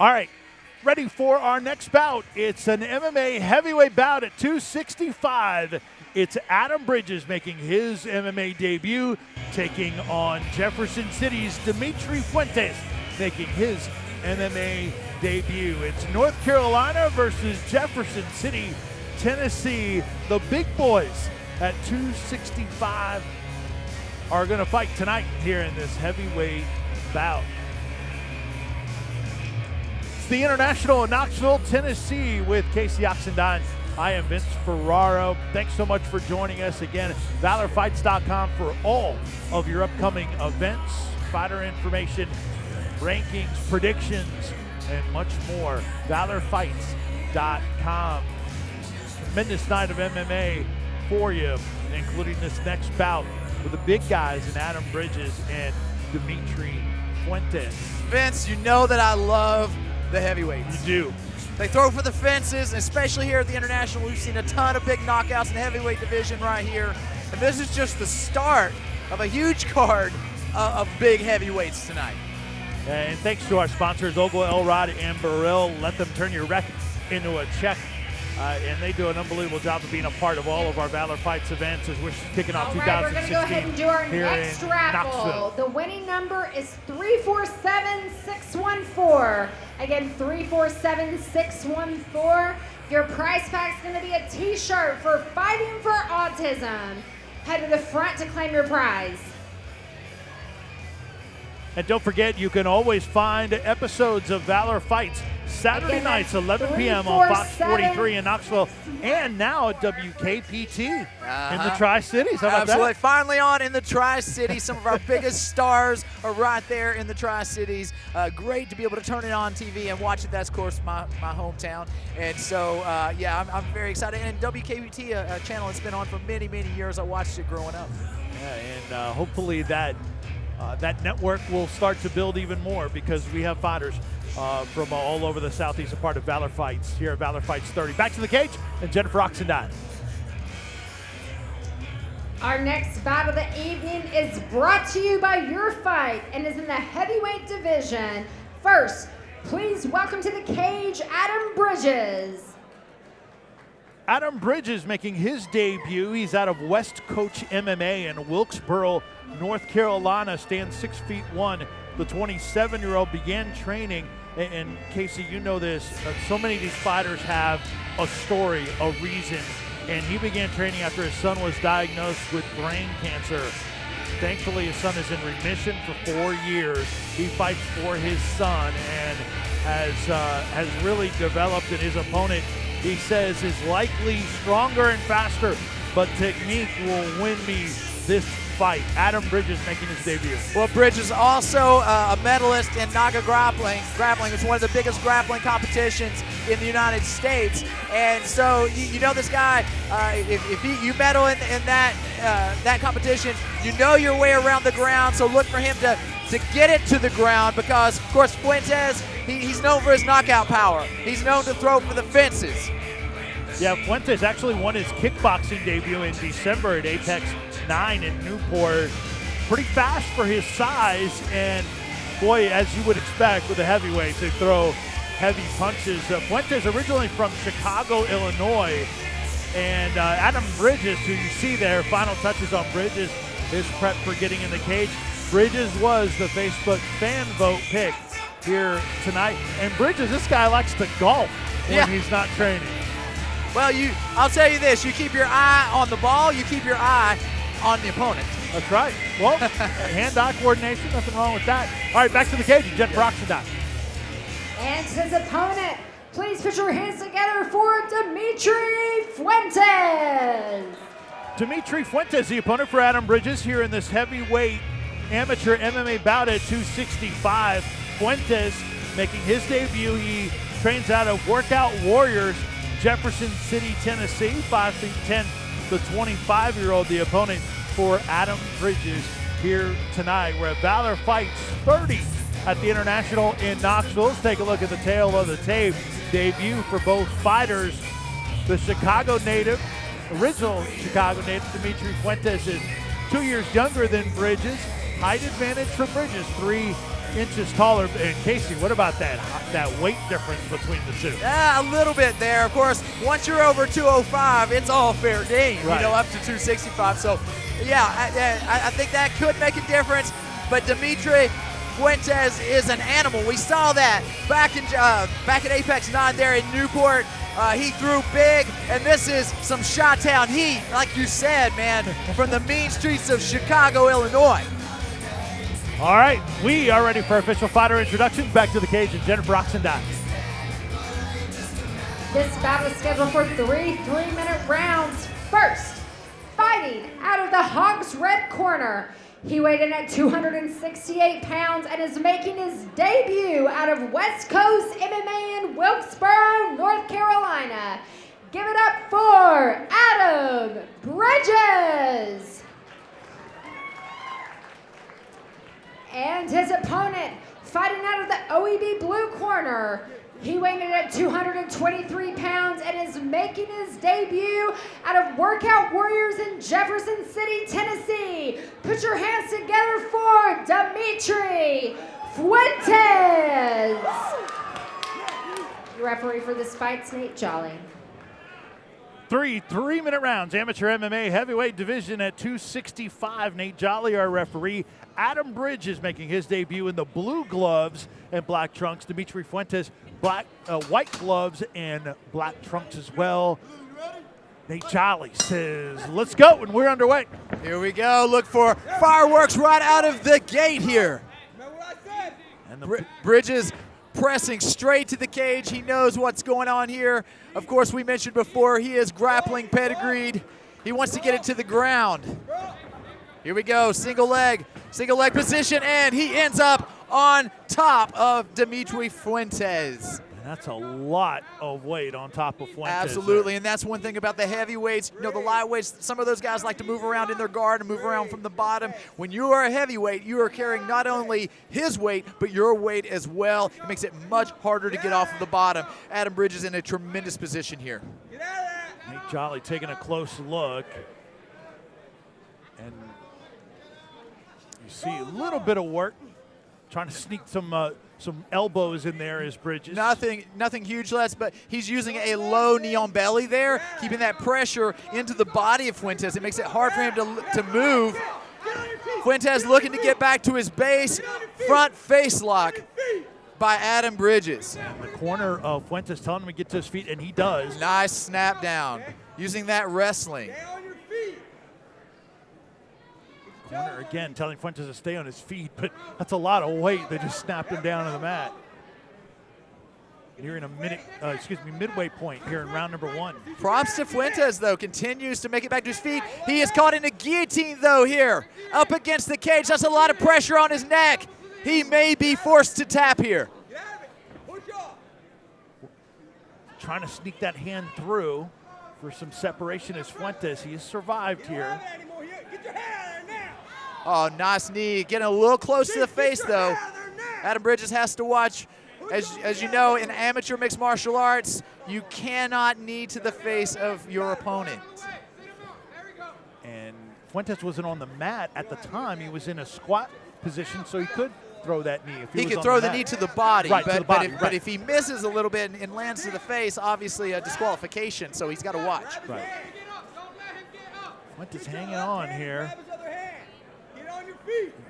All right, ready for our next bout. It's an MMA heavyweight bout at 265. It's Adam Bridges making his MMA debut, taking on Jefferson City's Demetri Fuentes, making his MMA debut. It's North Carolina versus Jefferson City, Tennessee. The big boys at 265 are going to fight tonight here in this heavyweight bout. It's the International in Knoxville, Tennessee with Casey Oxendine. I am Vince Ferraro. Thanks so much for joining us again. ValorFights.com for all of your upcoming events, fighter information, rankings, predictions, and much more. ValorFights.com. Tremendous night of MMA for you, including this next bout with the big guys in Adam Bridges and Demetri Fuentes. Vince, you know that I love the heavyweights. You do. They throw for the fences, especially here at the International. We've seen a ton of big knockouts in the heavyweight division right here. And this is just the start of a huge card of big heavyweights tonight. And thanks to our sponsors, Ogle, Elrod, and Burrell. Let them turn your rec into a check. And they do an unbelievable job of being a part of all of our Valor Fights events as we're kicking off 2016. All right, we're going to go ahead and do our next raffle. Knoxville. The winning number is 347614. Again, 347614. Your prize pack is going to be a t-shirt for Fighting for Autism. Head to the front to claim your prize. And don't forget, you can always find episodes of Valor Fights Saturday nights, 11 p.m. on Fox 43 in Knoxville, and now at WKPT in the Tri-Cities. How about Absolutely. that? Finally on in the Tri-Cities. Some of our biggest stars are right there in the Tri-Cities. Great to be able to turn it on TV and watch it. That's, of course, my hometown. And so, yeah, I'm very excited. And WKPT, a channel that's been on for many, many years. I watched it growing up. Yeah, and hopefully that network will start to build even more because we have fighters from all over the Southeast, a part of Valor Fights here at Valor Fights 30. Back to the cage and Jennifer Oxendine. Our next bout of the evening is brought to you by Your Fight and is in the heavyweight division. First, please welcome to the cage, Adam Bridges. Adam Bridges making his debut. He's out of West Coach MMA in Wilkesboro, North Carolina, stands 6'1". The 27-year-old began training, and Casey, you know this, so many of these fighters have a story, a reason, and he began training after his son was diagnosed with brain cancer. Thankfully, his son is in remission for 4 years. He fights for his son and has really developed, and his opponent, he says, is likely stronger and faster, but technique will win me this fight. Adam Bridges making his debut. Well, Bridges also a medalist in Naga grappling. Grappling is one of the biggest grappling competitions in the United States, and so you know this guy. If you medal in that competition, you know your way around the ground. So look for him to get it to the ground because, of course, Fuentes, he's known for his knockout power. He's known to throw for the fences. Yeah, Fuentes actually won his kickboxing debut in December at Apex 9 in Newport. Pretty fast for his size, and boy, as you would expect with the heavyweights, they throw heavy punches. Fuentes originally from Chicago, Illinois, and Adam Bridges, who you see there, final touches on Bridges, his prep for getting in the cage. Bridges was the Facebook fan vote pick here tonight, and Bridges, this guy likes to golf when he's not training. Well, I'll tell you this, you keep your eye on the ball, you keep your eye on the opponent. That's right. Well, hand-eye coordination, nothing wrong with that. All right, back to the cage, Jennifer Oxendine. And his opponent, please put your hands together for Demetri Fuentes. Demetri Fuentes, the opponent for Adam Bridges here in this heavyweight amateur MMA bout at 265. Fuentes making his debut. He trains out of Workout Warriors, Jefferson City, Tennessee, 5'10", the 25-year-old, the opponent for Adam Bridges here tonight. We're at Valor Fights 30 at the International in Knoxville. Let's take a look at the tail of the tape. Debut for both fighters. The Chicago native, original Chicago native, Demetri Fuentes, is 2 years younger than Bridges. Height advantage for Bridges, 3 inches taller. And Casey, what about that weight difference between the two? Yeah, a little bit there. Of course, once you're over 205, it's all fair game, Right. up to 265. So, yeah, I think that could make a difference. But Demetri Fuentes is an animal. We saw that back at Apex 9 there in Newport. He threw big, and this is some Chi-Town heat, like you said, man, from the mean streets of Chicago, Illinois. All right, we are ready for official fighter introductions. Back to the cage and Jennifer Oxendine. This battle is scheduled for 3 3-minute rounds. First, fighting out of the Hog's Red Corner. He weighed in at 268 pounds and is making his debut out of West Coast MMA in Wilkesboro, North Carolina. Give it up for Adam Bridges. And his opponent, fighting out of the OEB blue corner. He weighed in at 223 pounds and is making his debut out of Workout Warriors in Jefferson City, Tennessee. Put your hands together for Demetri Fuentes. Your referee for this fight's Nate Jolly. 3 3-minute rounds, amateur MMA heavyweight division at 265. Nate Jolly, our referee. Adam Bridges making his debut in the blue gloves and black trunks. Demetri Fuentes, white gloves and black trunks as well. Nate Jolly says, let's go, and we're underway. Here we go. Look for fireworks right out of the gate here. And Bridges pressing straight to the cage. He knows what's going on here. Of course, we mentioned before, he is grappling pedigreed. He wants to get it to the ground. Here we go, single leg position, and he ends up on top of Demetri Fuentes. And that's a lot of weight on top of Fuentes. Absolutely, and that's one thing about the heavyweights. The lightweights, some of those guys like to move around in their guard and move around from the bottom. When you are a heavyweight, you are carrying not only his weight, but your weight as well. It makes it much harder to get off of the bottom. Adam Bridges in a tremendous position here. Nate Jolly taking a close look. And you see a little bit of work, trying to sneak some elbows in there as Bridges. Nothing huge, Les, but he's using a low knee on belly there, keeping that pressure into the body of Fuentes. It makes it hard for him to move. Fuentes looking to get back to his base. Front face lock by Adam Bridges. And the corner of Fuentes telling him to get to his feet, and he does. Nice snap down, using that wrestling. Corner again telling Fuentes to stay on his feet, but that's a lot of weight. They just snapped him down to the mat. Nearing a midway point here in round number 1. Props to Fuentes, though, continues to make it back to his feet. He is caught in a guillotine, though, here. Up against the cage, that's a lot of pressure on his neck. He may be forced to tap here. Trying to sneak that hand through for some separation as Fuentes. He has survived here. Oh, nice knee. Getting a little close to the face, though. Adam Bridges has to watch. As you know, in amateur mixed martial arts, you cannot knee to the face of your opponent. And Fuentes wasn't on the mat at the time. He was in a squat position, so he could throw that knee. If he could throw the knee to the body, right, but if he misses a little bit and lands to the face, obviously a disqualification, so he's got to watch. Right. Fuentes hanging on here.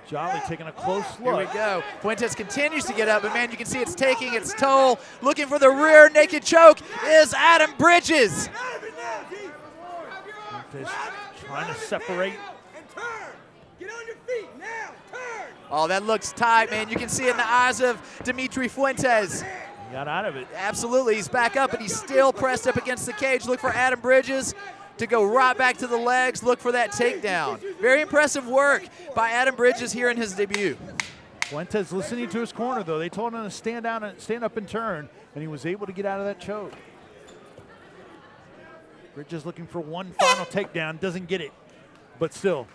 Jolly taking a close look. Here we go. Fuentes continues to get up, but man, you can see it's taking its toll. Looking for the rear naked choke is Adam Bridges. Fuentes trying to separate. Oh, that looks tight, man. You can see it in the eyes of Demetri Fuentes. He got out of it. Absolutely. He's back up, but he's still pressed up against the cage. Look for Adam Bridges to go right back to the legs. Look for that takedown. Very impressive work by Adam Bridges here in his debut. Fuentes listening to his corner, though. They told him to stand up and turn, and he was able to get out of that choke. Bridges looking for one final takedown. Doesn't get it, but still,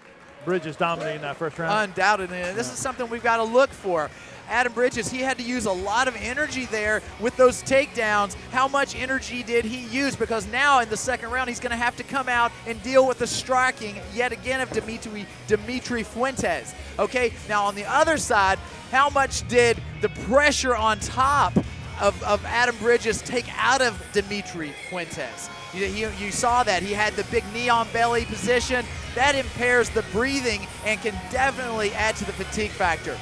Bridges dominating that first round. Undoubtedly. This is something we've got to look for. Adam Bridges, he had to use a lot of energy there with those takedowns. How much energy did he use? Because now in the second round, he's going to have to come out and deal with the striking yet again of Demetri Fuentes. Okay, now on the other side, how much did the pressure on top of Adam Bridges take out of Demetri Fuentes? You saw that. He had the big knee on belly position. That impairs the breathing and can definitely add to the fatigue factor.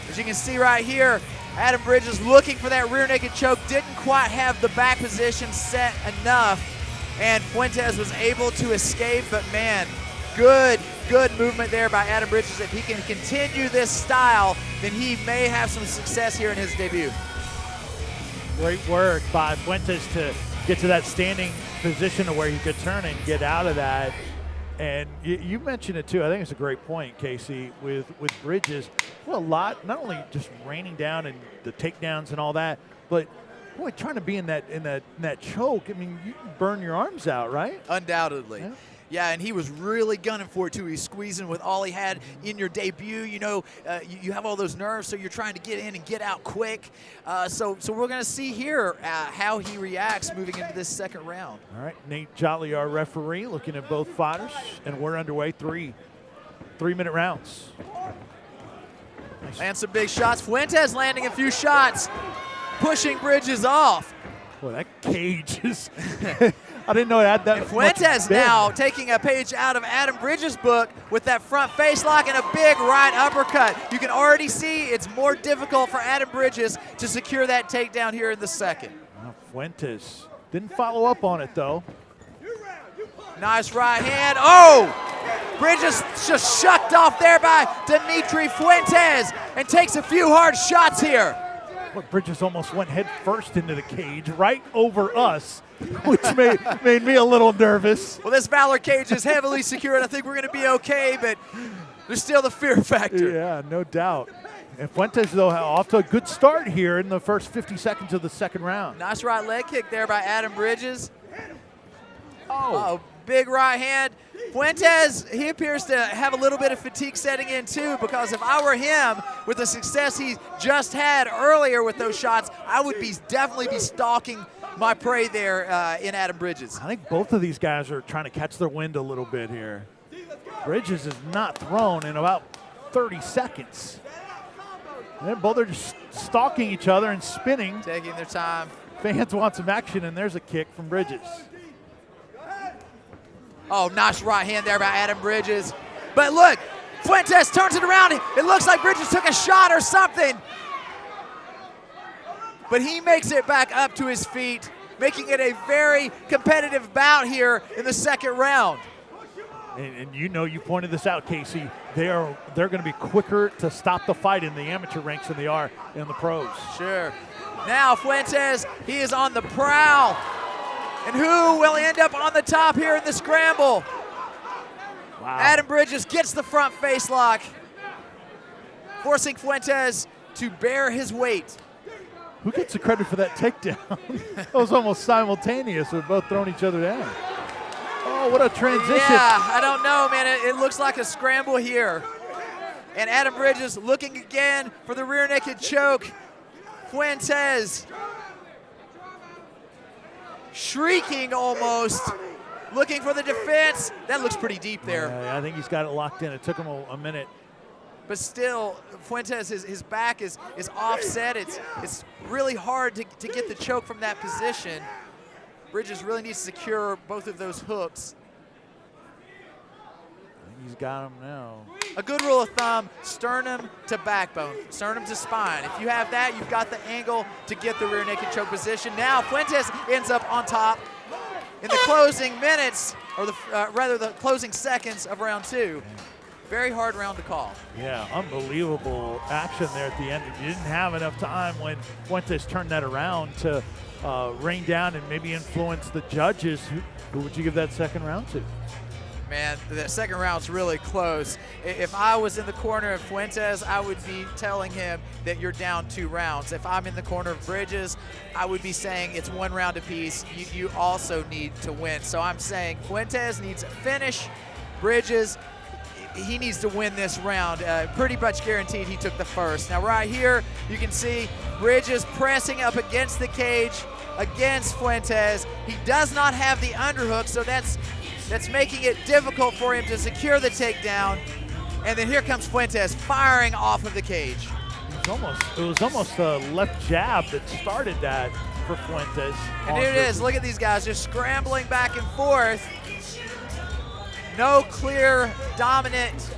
As you can see right here, Adam Bridges looking for that rear naked choke, didn't quite have the back position set enough, and Fuentes was able to escape, but man, good movement there by Adam Bridges. If he can continue this style, then he may have some success here in his debut. Great work by Fuentes to get to that standing position to where he could turn and get out of that. And you mentioned it too. I think it's a great point, Casey, with Bridges. Well, a lot, not only just raining down and the takedowns and all that, but boy, trying to be in that choke. I mean, you can burn your arms out, right? Undoubtedly. Yeah, and he was really gunning for it too. He's squeezing with all he had in your debut. You know, you have all those nerves, so you're trying to get in and get out quick. So we're going to see here how he reacts moving into this second round. All right, Nate Jolly, our referee, looking at both fighters, and we're underway. Three-minute rounds. Nice. And some big shots. Fuentes landing a few shots, pushing Bridges off. Boy, that cage is. I didn't know it had that. And Fuentes now taking a page out of Adam Bridges' book with that front face lock and a big right uppercut. You can already see it's more difficult for Adam Bridges to secure that takedown here in the second. Fuentes didn't follow up on it though. Nice right hand. Oh! Bridges just shucked off there by Demetri Fuentes and takes a few hard shots here. But Bridges almost went head first into the cage right over us, which made me a little nervous. Well, this Valor cage is heavily secured. I think we're going to be okay, but there's still the fear factor. Yeah, no doubt. And Fuentes, though, off to a good start here in the first 50 seconds of the second round. Nice right leg kick there by Adam Bridges. Oh, big right hand. Fuentes, he appears to have a little bit of fatigue setting in too, because if I were him, with the success he just had earlier with those shots, I would definitely be stalking my prey there in Adam Bridges. I think both of these guys are trying to catch their wind a little bit here. Bridges is not thrown in about 30 seconds. And both are just stalking each other and spinning. Taking their time. Fans want some action, and there's a kick from Bridges. Oh, nice right hand there by Adam Bridges. But look, Fuentes turns it around. It looks like Bridges took a shot or something. But he makes it back up to his feet, making it a very competitive bout here in the second round. And you know, you pointed this out, Casey. They're going to be quicker to stop the fight in the amateur ranks than they are in the pros. Sure. Now Fuentes, he is on the prowl. And who will end up on the top here in the scramble? Wow. Adam Bridges gets the front face lock, forcing Fuentes to bear his weight. Who gets the credit for that takedown? That was almost simultaneous. We're both throwing each other down. Oh, what a transition. Yeah, I don't know, man. It looks like a scramble here. And Adam Bridges looking again for the rear naked choke. Fuentes shrieking almost, looking for the defense. That looks pretty deep there. Yeah, I think he's got it locked in. It took him a minute. But still, Fuentes, his back is offset. It's really hard to get the choke from that position. Bridges really needs to secure both of those hooks. He's got him now. A good rule of thumb, sternum to backbone, sternum to spine. If you have that, you've got the angle to get the rear naked choke position. Now Fuentes ends up on top in the closing minutes, or rather the closing seconds of round two. Very hard round to call. Yeah, unbelievable action there at the end. You didn't have enough time when Fuentes turned that around to rain down and maybe influence the judges. Who would you give that second round to? Man, the second round's really close. If I was in the corner of Fuentes, I would be telling him that you're down 2 rounds. If I'm in the corner of Bridges, I would be saying it's 1 round apiece. You also need to win. So I'm saying Fuentes needs a finish. Bridges, he needs to win this round. Pretty much guaranteed he took the first. Now right here, you can see Bridges pressing up against the cage against Fuentes. He does not have the underhook, so that's making it difficult for him to secure the takedown. And then here comes Fuentes firing off of the cage. It was almost a left jab that started that for Fuentes. And here it is. Look at these guys just scrambling back and forth. No clear dominant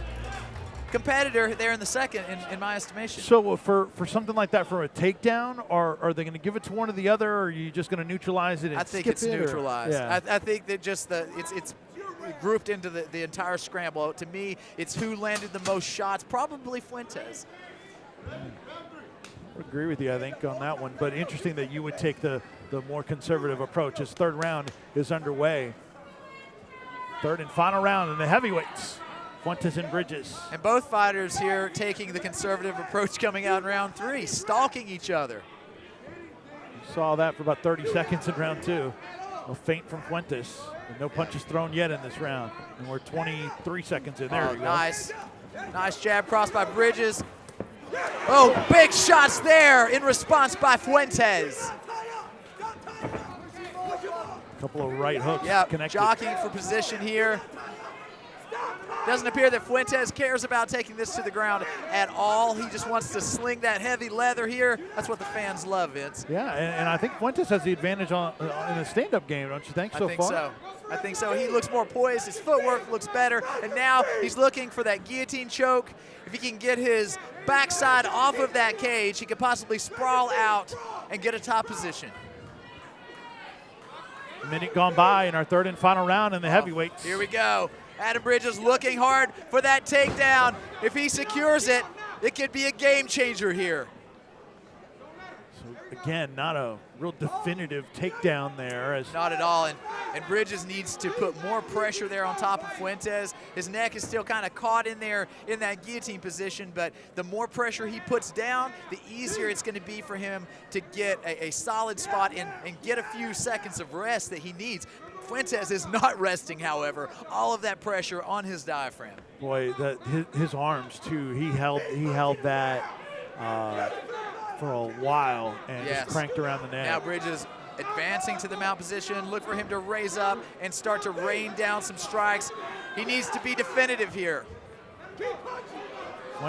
competitor there in the second, in my estimation. So for something like that, for a takedown, are they going to give it to one or the other, or are you just going to neutralize it and I think skip it's it, neutralized. Yeah. I think that just it's grouped into the entire scramble. To me, it's who landed the most shots, probably Fuentes. I agree with you, I think, on that one. But interesting that you would take the more conservative approach. His third round is underway. Third and final round in the heavyweights. Fuentes and Bridges. And both fighters here taking the conservative approach coming out in round 3, stalking each other. You saw that for about 30 seconds in round 2. No feint from Fuentes. And no punches thrown yet in this round. And we're 23 seconds in. There you go. Nice. Nice jab cross by Bridges. Oh, big shots there in response by Fuentes. A couple of right hooks connected. Jockeying for position here. Doesn't appear that Fuentes cares about taking this to the ground at all. He just wants to sling that heavy leather here. That's what the fans love, Vince. Yeah, and I think Fuentes has the advantage in the stand-up game, don't you think, so far? I think so. He looks more poised. His footwork looks better. And now he's looking for that guillotine choke. If he can get his backside off of that cage, he could possibly sprawl out and get a top position. A minute gone by in our third and final round in the heavyweights. Here we go. Adam Bridges looking hard for that takedown. If he secures it, it could be a game changer here. So again, not a real definitive takedown there. Not at all, and Bridges needs to put more pressure there on top of Fuentes. His neck is still kind of caught in there in that guillotine position, but the more pressure he puts down, the easier it's going to be for him to get a solid spot and get a few seconds of rest that he needs. Fuentes is not resting, however. All of that pressure on his diaphragm. Boy, his arms too. He held that for a while and just cranked around the neck. Now Bridges advancing to the mount position. Look for him to raise up and start to rain down some strikes. He needs to be definitive here.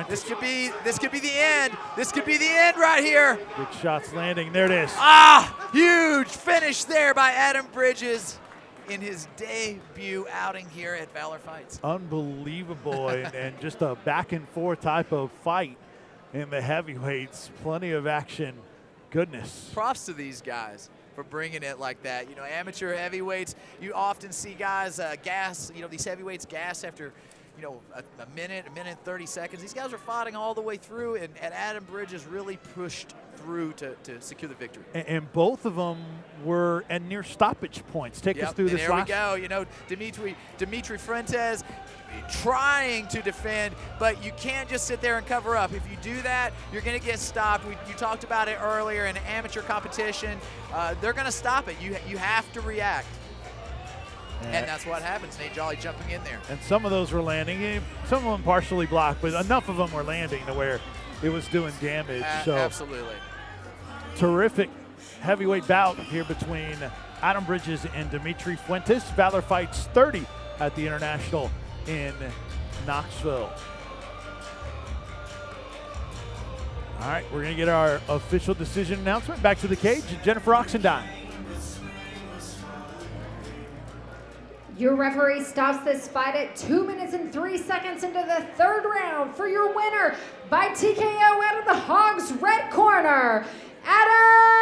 This could be the end. This could be the end right here. Big shots landing. There it is. Ah, huge finish there by Adam Bridges in his debut outing here at Valor Fights. Unbelievable, and just a back and forth type of fight in the heavyweights. Plenty of action. Goodness. Props to these guys for bringing it like that. You know, amateur heavyweights, you often see guys gas, these heavyweights gas after, a minute and 30 seconds. These guys are fighting all the way through, and Adam Bridges really pushed through to secure the victory. And both of them were at near stoppage points. Take us through this last. There we go. Demetri Fuentes trying to defend, but you can't just sit there and cover up. If you do that, you're going to get stopped. You talked about it earlier in amateur competition. They're going to stop it. You have to react. And that's what happens. Nate Jolly jumping in there. And some of those were landing. Some of them partially blocked, but enough of them were landing to where it was doing damage. So absolutely. Terrific heavyweight bout here between Adam Bridges and Demetri Fuentes. Valor Fights 30 at the International in Knoxville. All right, we're going to get our official decision announcement. Back to the cage, Jennifer Oxendine. Your referee stops this fight at 2 minutes and 3 seconds into the third round for your winner by TKO out of the Hogs red corner, Adam